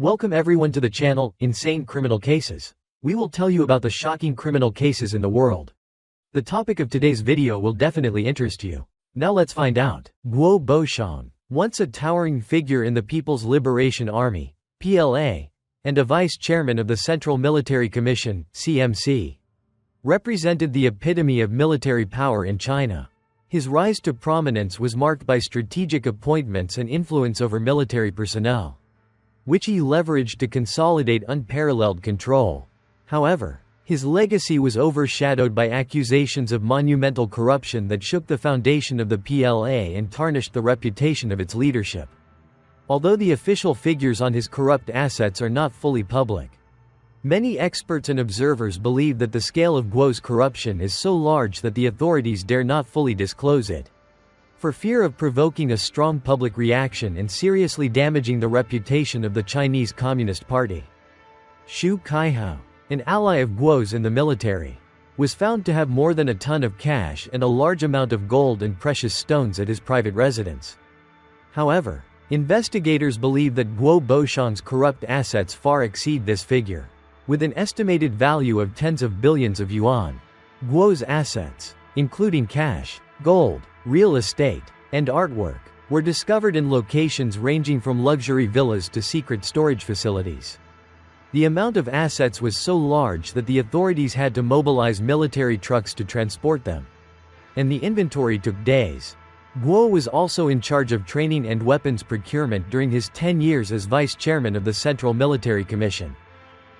Welcome everyone to the channel, Insane Criminal Cases. We will tell you about the shocking criminal cases in the world. The topic of today's video will definitely interest you. Now let's find out. Guo Boxiong, once a towering figure in the People's Liberation Army, PLA, and a vice chairman of the Central Military Commission, CMC, represented the epitome of military power in China. His rise to prominence was marked by strategic appointments and influence over military personnel, which he leveraged to consolidate unparalleled control. However, his legacy was overshadowed by accusations of monumental corruption that shook the foundation of the PLA and tarnished the reputation of its leadership. Although the official figures on his corrupt assets are not fully public, many experts and observers believe that the scale of Guo's corruption is so large that the authorities dare not fully disclose it, for fear of provoking a strong public reaction and seriously damaging the reputation of the Chinese Communist Party. Xu Caihao, an ally of Guo's in the military, was found to have more than a ton of cash and a large amount of gold and precious stones at his private residence. However, investigators believe that Guo Boxiong's corrupt assets far exceed this figure, with an estimated value of tens of billions of yuan. Guo's assets, including cash, gold, real estate, and artwork, were discovered in locations ranging from luxury villas to secret storage facilities. The amount of assets was so large that the authorities had to mobilize military trucks to transport them, and the inventory took days. Guo was also in charge of training and weapons procurement during his 10 years as vice chairman of the Central Military Commission,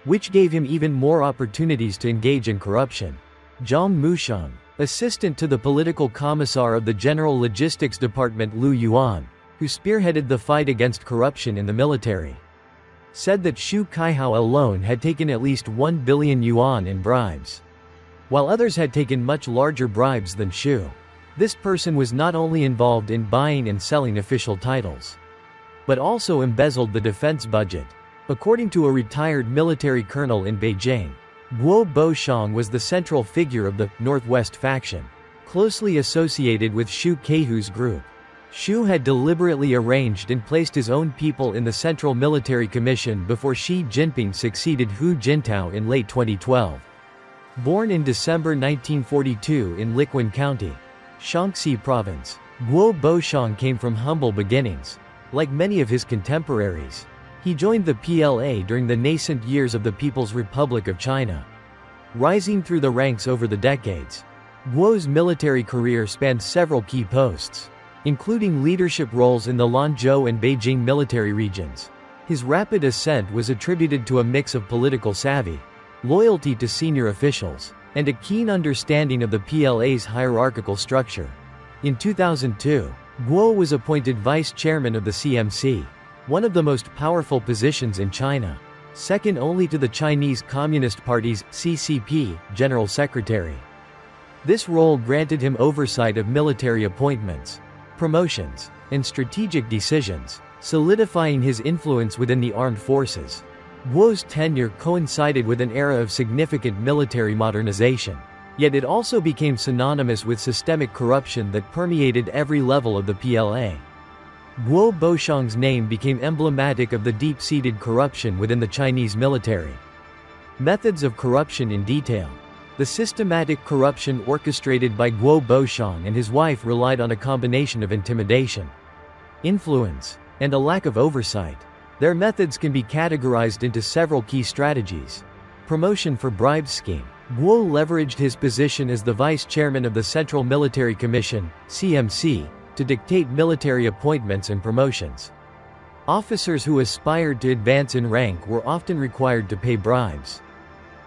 which gave him even more opportunities to engage in corruption. Zhang Mushang, assistant to the political commissar of the General Logistics Department Lu Yuan, who spearheaded the fight against corruption in the military, said that Xu Caihao alone had taken at least 1 billion yuan in bribes, while others had taken much larger bribes than Xu. This person was not only involved in buying and selling official titles, but also embezzled the defense budget. According to a retired military colonel in Beijing, Guo Boxiong was the central figure of the Northwest faction, closely associated with Xu Caihao's group. Xu had deliberately arranged and placed his own people in the Central Military Commission before Xi Jinping succeeded Hu Jintao in late 2012. Born in December 1942 in Liquan County, Shaanxi Province, Guo Boxiong came from humble beginnings. Like many of his contemporaries, he joined the PLA during the nascent years of the People's Republic of China, rising through the ranks over the decades. Guo's military career spanned several key posts, including leadership roles in the Lanzhou and Beijing military regions. His rapid ascent was attributed to a mix of political savvy, loyalty to senior officials, and a keen understanding of the PLA's hierarchical structure. In 2002, Guo was appointed vice chairman of the CMC, one of the most powerful positions in China, second only to the Chinese Communist Party's CCP General Secretary. This role granted him oversight of military appointments, promotions, and strategic decisions, solidifying his influence within the armed forces. Guo's tenure coincided with an era of significant military modernization, yet it also became synonymous with systemic corruption that permeated every level of the PLA. Guo Boxiong's name became emblematic of the deep-seated corruption within the Chinese military. Methods of corruption in detail. The systematic corruption orchestrated by Guo Boxiong and his wife relied on a combination of intimidation, influence, and a lack of oversight. Their methods can be categorized into several key strategies. Promotion for bribes scheme. Guo leveraged his position as the vice chairman of the Central Military Commission, CMC, to dictate military appointments and promotions. Officers who aspired to advance in rank were often required to pay bribes,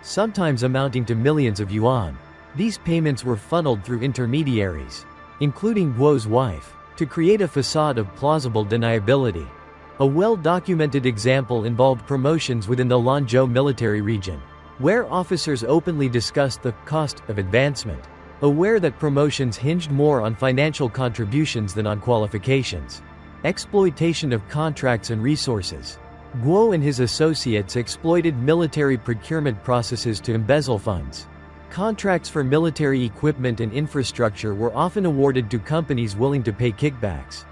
sometimes amounting to millions of yuan. These payments were funneled through intermediaries, including Guo's wife, to create a facade of plausible deniability. A well-documented example involved promotions within the Lanzhou military region, where officers openly discussed the cost of advancement, aware that promotions hinged more on financial contributions than on qualifications. Exploitation of contracts and resources. Guo and his associates exploited military procurement processes to embezzle funds. Contracts for military equipment and infrastructure were often awarded to companies willing to pay kickbacks,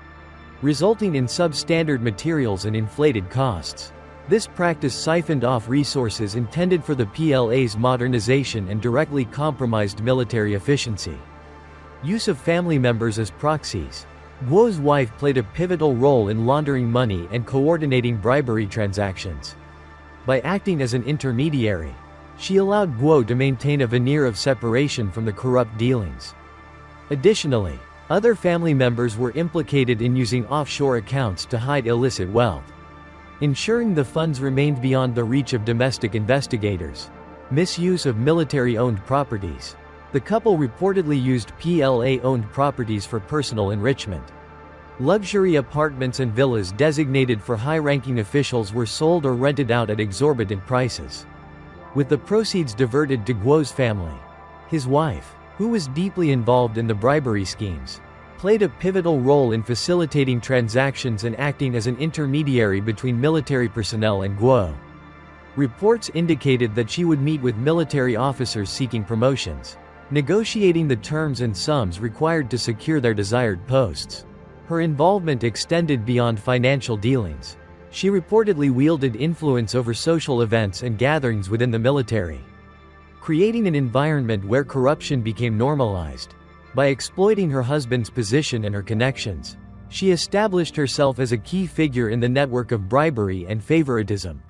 resulting in substandard materials and inflated costs. This practice siphoned off resources intended for the PLA's modernization and directly compromised military efficiency. Use of family members as proxies. Guo's wife played a pivotal role in laundering money and coordinating bribery transactions. By acting as an intermediary, she allowed Guo to maintain a veneer of separation from the corrupt dealings. Additionally, other family members were implicated in using offshore accounts to hide illicit wealth, ensuring the funds remained beyond the reach of domestic investigators. Misuse of military-owned properties. The couple reportedly used PLA-owned properties for personal enrichment. Luxury apartments and villas designated for high-ranking officials were sold or rented out at exorbitant prices, with the proceeds diverted to Guo's family. His wife, who was deeply involved in the bribery schemes, played a pivotal role in facilitating transactions and acting as an intermediary between military personnel and Guo. Reports indicated that she would meet with military officers seeking promotions, negotiating the terms and sums required to secure their desired posts. Her involvement extended beyond financial dealings. She reportedly wielded influence over social events and gatherings within the military, creating an environment where corruption became normalized. By exploiting her husband's position and her connections, she established herself as a key figure in the network of bribery and favoritism.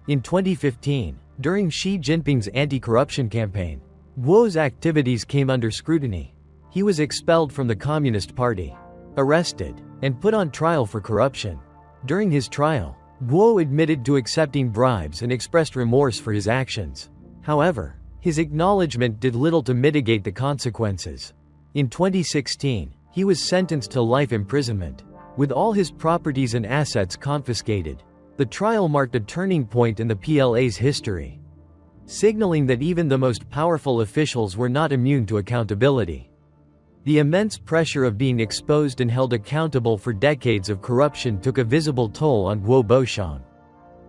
In 2015, during Xi Jinping's anti-corruption campaign, Guo's activities came under scrutiny. He was expelled from the Communist Party, arrested, and put on trial for corruption. During his trial, Guo admitted to accepting bribes and expressed remorse for his actions. However, his acknowledgement did little to mitigate the consequences. In 2016, he was sentenced to life imprisonment, with all his properties and assets confiscated. The trial marked a turning point in the PLA's history, signaling that even the most powerful officials were not immune to accountability. The immense pressure of being exposed and held accountable for decades of corruption took a visible toll on Guo Boxiong.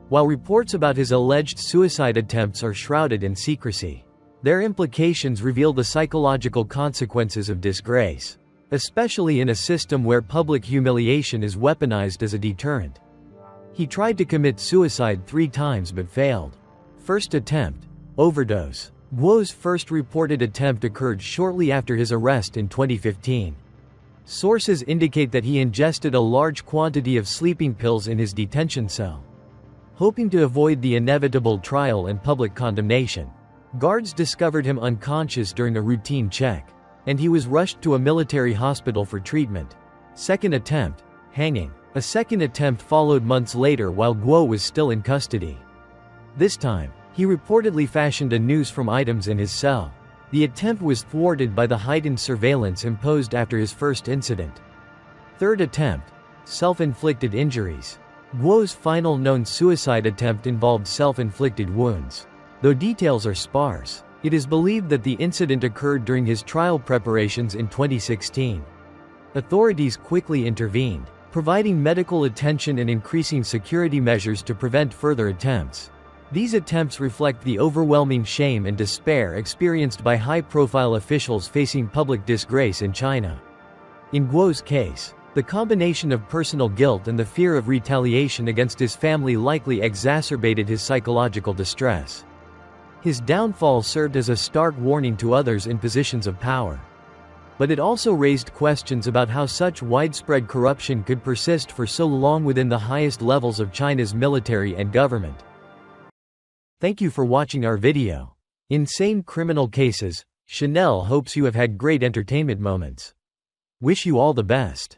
While reports about his alleged suicide attempts are shrouded in secrecy, their implications reveal the psychological consequences of disgrace, especially in a system where public humiliation is weaponized as a deterrent. He tried to commit suicide 3 times but failed. First attempt: overdose. Guo's first reported attempt occurred shortly after his arrest in 2015. Sources indicate that he ingested a large quantity of sleeping pills in his detention cell, hoping to avoid the inevitable trial and public condemnation. Guards discovered him unconscious during a routine check, and he was rushed to a military hospital for treatment. Second attempt: hanging. A second attempt followed months later while Guo was still in custody. This time, he reportedly fashioned a noose from items in his cell. The attempt was thwarted by the heightened surveillance imposed after his first incident. Third attempt: self-inflicted injuries. Guo's final known suicide attempt involved self-inflicted wounds. Though details are sparse, it is believed that the incident occurred during his trial preparations in 2016. Authorities quickly intervened, providing medical attention and increasing security measures to prevent further attempts. These attempts reflect the overwhelming shame and despair experienced by high-profile officials facing public disgrace in China. In Guo's case, the combination of personal guilt and the fear of retaliation against his family likely exacerbated his psychological distress. His downfall served as a stark warning to others in positions of power. But it also raised questions about how such widespread corruption could persist for so long within the highest levels of China's military and government. Thank you for watching our video. Insane Criminal Cases. Chanel hopes you have had great entertainment moments. Wish you all the best.